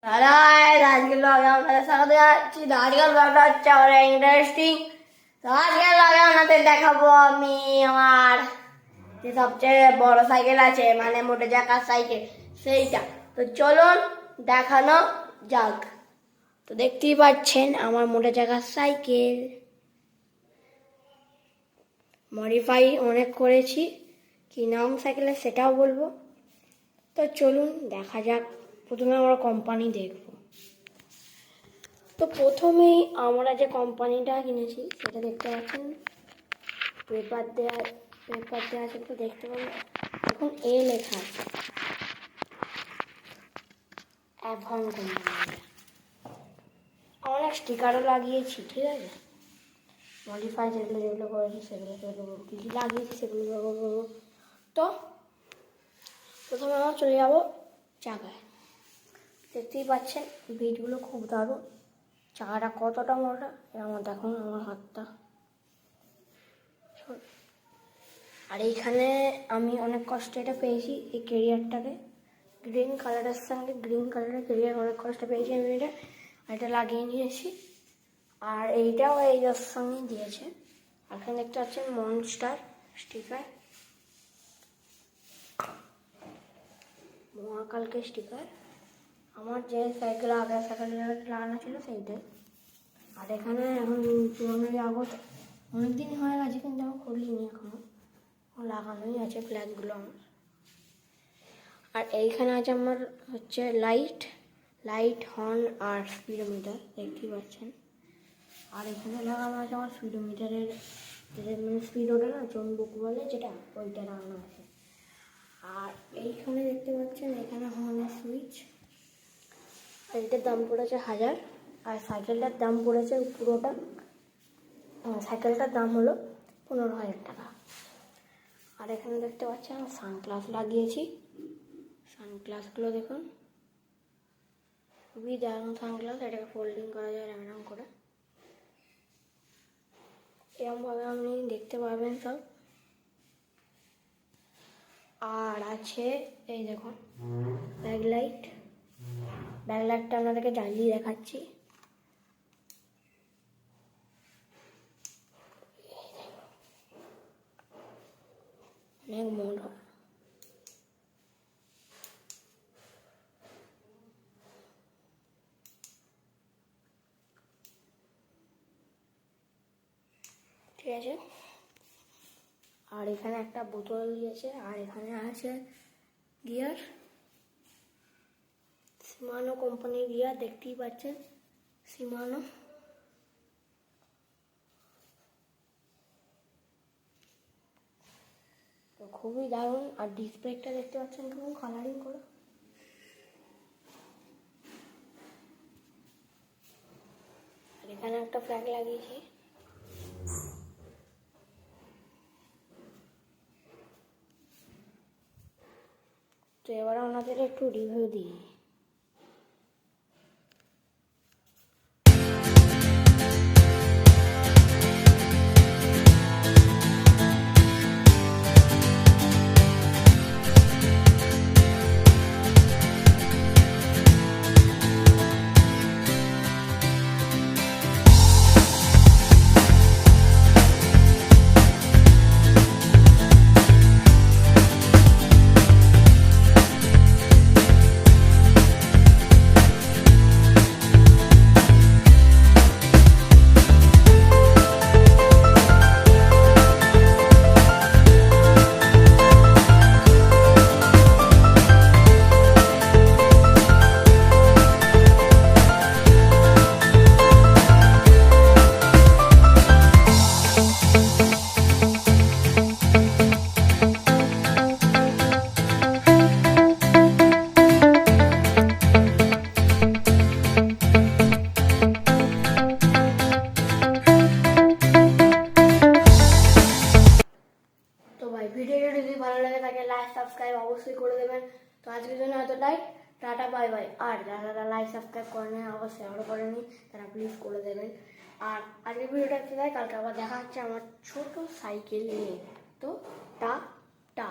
আজকে ব্লগে আপনাদের স্বাগত জানাচ্ছি। আজকের ব্লগটা হচ্ছে অনেক ইন্টারেস্টিং। তো আজকের ব্লগে আপনাদের দেখাবো আমি আমার যে সবচেয়ে বড় সাইকেল আছে, মানে মোটর চাকার সাইকেল, সেইটা। তো চলুন দেখানো যাক। তো দেখতেই পাচ্ছেন আমার মোটর চাকার সাইকেল, মডিফাই অনেক করেছি। কি নাম সাইকেলের সেটাও বলবো। তো চলুন দেখা যাক। প্রথমে আমরা কোম্পানি দেখব। তো প্রথমেই আমরা যে কোম্পানিটা কিনেছি সেটা দেখতে পাচ্ছেন, পেপার দেওয়া আছে, তো দেখতে পাবেন এখন এ লেখা আছে, অ্যাভন কোম্পানি। অনেক স্টিকারও লাগিয়েছি, ঠিক আছে। মডিফাই যেগুলো করেছি সেগুলো কী কী লাগিয়েছি সেগুলো করবো। তো প্রথমে আমরা চলে যাবো চাকায়। দেখতেই পাচ্ছেন বিটগুলো খুব দারুণ। চাকাটা কতটা মোটা আমার দেখুন, আমার হাতটা। আর এইখানে আমি অনেক কষ্ট এটা পেয়েছি, এই কেরিয়ারটাকে গ্রিন কালারের সঙ্গে গ্রিন কালারের কেরিয়ার অনেক কষ্ট পেয়েছি আমি এটা লাগিয়ে নিয়েছি। আর এইটাও এইটার সঙ্গে দিয়েছে। এখানে দেখতে পাচ্ছেন মনস্টার স্টিকার, মহাকালকে স্টিকার। আমার যে সাইকেল আগের সাইকেল লাগানো ছিল সেইটাই। আর এখানে এখন 15 আগস্ট অনেকদিন হয়ে গেছে, কিন্তু আমি খুলিনি এখনো, লাগানোই আছে ফ্ল্যাগগুলো আমার। আর এইখানে আছে আমার হচ্ছে লাইট হর্ন আর স্পিডোমিটার, দেখতেই পাচ্ছেন। আর এখানে লাগানো আছে আমার স্পিডোমিটারের, মানে স্পিডোটা না চম্বুক বলে যেটা, ওইটা লাগানো আছে। আর এইখানে দেখতে পাচ্ছেন এখানে হর্নের সুইচ। আর এটার দাম পড়েছে 1000। আর সাইকেলটার দাম পড়েছে পুরোটা, সাইকেলটার দাম হলো 15,000 টাকা। আর এখানে দেখতে পাচ্ছেন আমি সানগ্লাস লাগিয়েছি। সানগ্লাসগুলো দেখুন, খুবই দারুণ সানগ্লাস। এটাকে ফোল্ডিং করা যায় এরকম করে, এরকমভাবে আপনি দেখতে পাবেন সব। আর আছে এই দেখুন ব্যাকলাইটটা আপনাদেরকে জ্বালিয়ে দেখাচ্ছি। অনেক মোটা। ঠিক আছে। আর এখানে একটা বোতল দিয়েছে। আর এখানে আছে গিয়ার, সিমানো কোম্পানির গিয়ার, দেখতেই পাচ্ছেন সিমানো। তো খুবই দারুণ। আর ডিসপ্লেটা দেখতে পাচ্ছেন কেমন কালারিং করে। আর এখানে একটা ফ্ল্যাগ লাগিয়েছি। তো এবার ওনাদের একটু রিভিউ দিই। ভিডিওটা যদি ভালো লাগে তাকে লাইক সাবস্ক্রাইব অবশ্যই করে দেবেন। তো আজকের জন্য এতটাই, টাটা বাই বাই। আর যারা লাইক সাবস্ক্রাইব করেন অবশ্যই আরও করেনি, তারা প্লিজ করে দেবেন। আর আজকের ভিডিওটা এতটাই, কালকে আবার দেখা হচ্ছে আমার ছোট সাইকেল নিয়ে। তো টা।